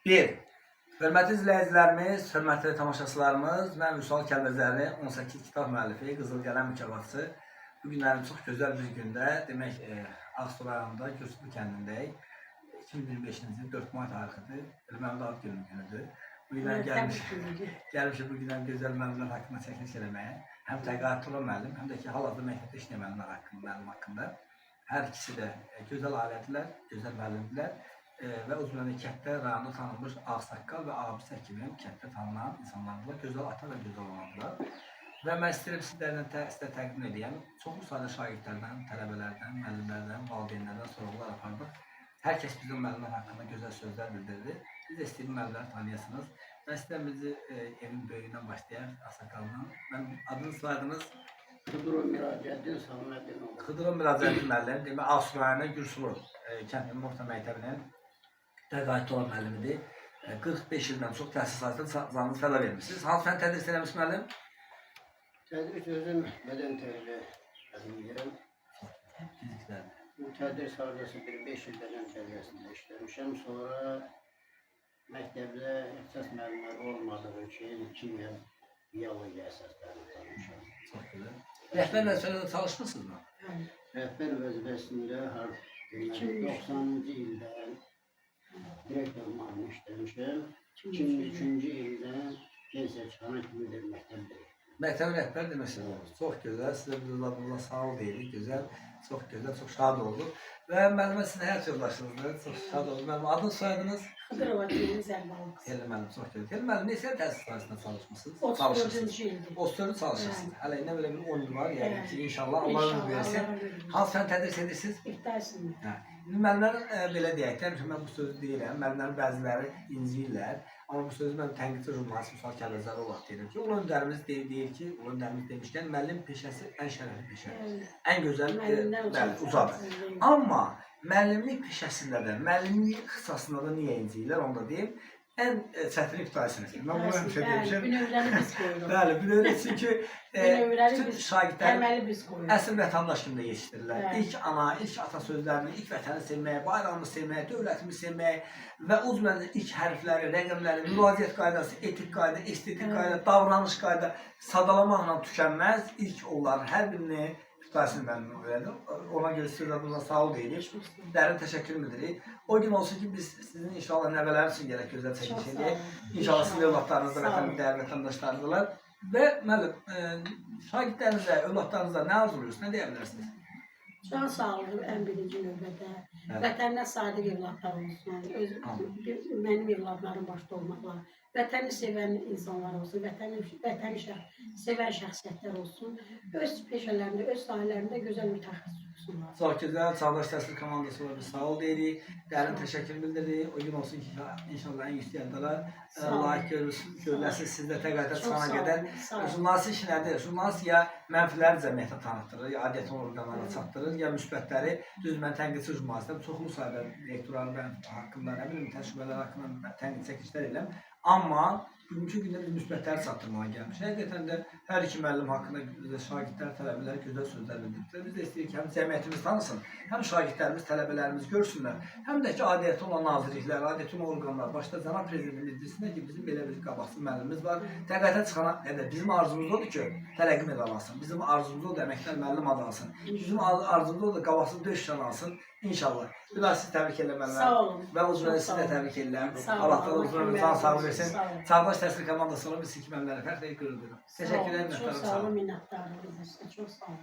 Bir, hörmətli izləyicilərimiz, hörmətli tamaşaçılarımız, mən Vüsal Kəlbəcəri, 18 kitab müəllifi, Qızıl Qələm mükafatçısı. Bu günlərin çox gözəl bir gündə, demək Ağsu rayonunda Gürsütlü kəndindəyik. 2025-ci il 4 may tarixidir, mənim də ad günüdür. Bu günlər gəlmişik bu günlər gözəl müəllimlər haqqında çəkiliş eləməyə. Həm təqaüdlü olan müəllim, həm də ki, hal-hazırda məktəbdə işləyən müəllim haqqında. Hər ikisi də gözəl alədirlər, gözəl müəllimdirlər. Və o cümlədən kənddə rayonda tanınmış ağsaqqal və abisi kimi kənddə tanınan insanlarla gözəl ata və gözəl olanlar. Və mən istəyirəm sizlərlə təqdim edəyəm. Çoxlu sayda şagirdlərdən, tələbələrdən, müəllimlərdən, valideynlərdən sorğular apardıq. Hər kəs bizim müəllimlər haqqında gözəl sözlər bildirdi. Biz də istəyirəm müəllimləri tanıyasınız. Mən istəyirəm bizi evin böyüyündən başlayaq, ağsaqqaldan. Adınız, soyadınız? Xıdırov Miracəddin Saməddin. Xıdırov Miracəddin müəllim, demək Ağsu rayonu Gürsütlü kəndinin orta məktəbinin təqaüdlü olan müəllimidir. 45 ildən çox təhsil sahəsində canınızı fəda vermişsiniz. Hansı fənn tədris eləmiş müəllim? Tədris özüm bədən tərbiyə edirəm. Fiziklərdir. Tədris hardasa bir 5 il bədən tərbiyəsində işləmişəm. Sonra məktəbdə əsas müəllimləri olmadığı üçün kimya, biyologiya əsaslarını tanımışam. Çox gözəl. Rəhbər vəzifəsində çalışmısınız mı? Rəhbər vəzifəsində 90-cı ildən direktor müəllim işləmişəm. 2003-cü ildən pensiya çıxana kimi bir məktəbdəyim. Məktəbin rəhbər deməksiniz. Çox gözəl. Sizə biz adınıza sağ ol deyirik. Gözəl, çox gözəl, çox şad olduq. Və müəllimə sizin həyat yoldaşınızdır. Çox şad olduq. Müəllim, adınız, soyadınız? Xıdırova Teliz Əlbalıq. Teliz müəllim, çox gözəl. Teliz müəllim, neçə təhsil sahəsində çalışmışsınız? 34-cü ildir. 34 çalışırsınız. Hələ nə belə bir 10 il var, yəni ki, inşallah Allah ömür versin. Hansı fənn tədris edirsiniz? İqtidarçısında. Müəllimlərin belə deyək ki, mən bu sözü deyirəm, müəllimlərin bəziləri inciyirlər. Amma bu sözü mən tənqidçi jurnalist Vüsal Kəlbəcəri olaraq deyirəm ki, ulu öndərimiz deyir ki, ulu öndərimiz demişkən, müəllim peşəsi ən şərəfli peşədir. Ən gözəl, uzadır. Amma müəllimlik peşəsində də, müəllimlik ixtisasında da niyə inciyirlər, onu da deyim. Ən çətin iqtidarçısınız. Mən bunu həmişə demişəm. Bünövrəni biz qoyuruq. Bəli, bünövrəni çünki bütün şagirdlərin əsl vətəndaş kimi də yetişdirirlər. İlk ana, ilk ata sözlərini, ilk vətəni sevməyə, bayrağını sevməyə, dövlətini sevməyə və o cümlədən ilk hərfləri, rəqəmləri, müraciət qaydası, etik qayda, estetik qayda, davranış qayda sadalamaqla tükənməz. İlk onların hər birini iqtidarsını mənim öyrəndim. Ona görə sizə adınıza sağ ol deyirik. Dərin təşəkkür edirik. O gün olsun ki, biz sizin inşallah nəvələriniz üçün gələk gözəl çəkiliş edək. İnşallah sizin övladlarınız da dəyərli vətəndaşlarınızlar. Və müəllim, şagirdlərinizə, övladlarınıza nə arzuluyorsunuz, nə deyə bilərsiniz? Can sağlığı ən birinci növbədə. Vətəninə sadiq evladlar olsun. Mənim evladlarım başda olmaqla. Vətəni sevən insanlar olsun, vətəni sevən şəxsiyyətlər olsun. Öz peşələrində, öz sahələrində gözəl mütəxəssis olsunlar. Çox gözəl, Çağdaş Təhsil komandası olaraq sağ ol deyirik. Dərin təşəkkür bildiririk. O gün olsun ki, inşallah ən yüksək yerlərə layiq görüləsiniz. Siz də təqaüdə çıxana qədər. Jurnalist işi nədir? Jurnalist ya mənfiləri cəmiyyətə tanıtdırır, ya adiyyəti orqanlara çatdırır, ya müsbətləri, düz mən tənqidçi jurnalistəm, çoxlu sayda rektorlar haqqında, nə bilim, təcrübələr haqqında tənqid çəkilişlər edirəm. Amma bugünkü gündə biz müsbətləri çatdırmağa gəlmiş. Həqiqətən də hər iki müəllim haqqında şagirdlər, tələbələr gözəl sözlər bildirdilər. Biz də istəyirik ki, həm cəmiyyətimiz tanısın, həm şagirdlərimiz, tələbələrimiz görsünlər, həm də ki, adiyyəti olan nazirliklər, adiyyəti olan orqanlar, başda cənab prezidentin bildirsinlər ki, bizim belə bir qabaqsız müəllimimiz var. Təqaüdə çıxana qədər bizim arzumuz odur ki, tələqi medal alsın. Bizim arzumuz odur əməkdar müəllim adı alsın. Bizim arzumuz odur qabaqsız döş şan alsın. İnşallah. Biraz sizi təbrik eləməliyəm. Sağ olun. Və o cümlədə sizi də təbrik edirəm. Allah da uzun can sağlığı versin. Çağdaş Təhsil komandası olaraq biz iki müəllimlərə fəxr edirəm. Təşəkkür edirəm. Çox sağ olun, minnətdarım. Çox sağ olun.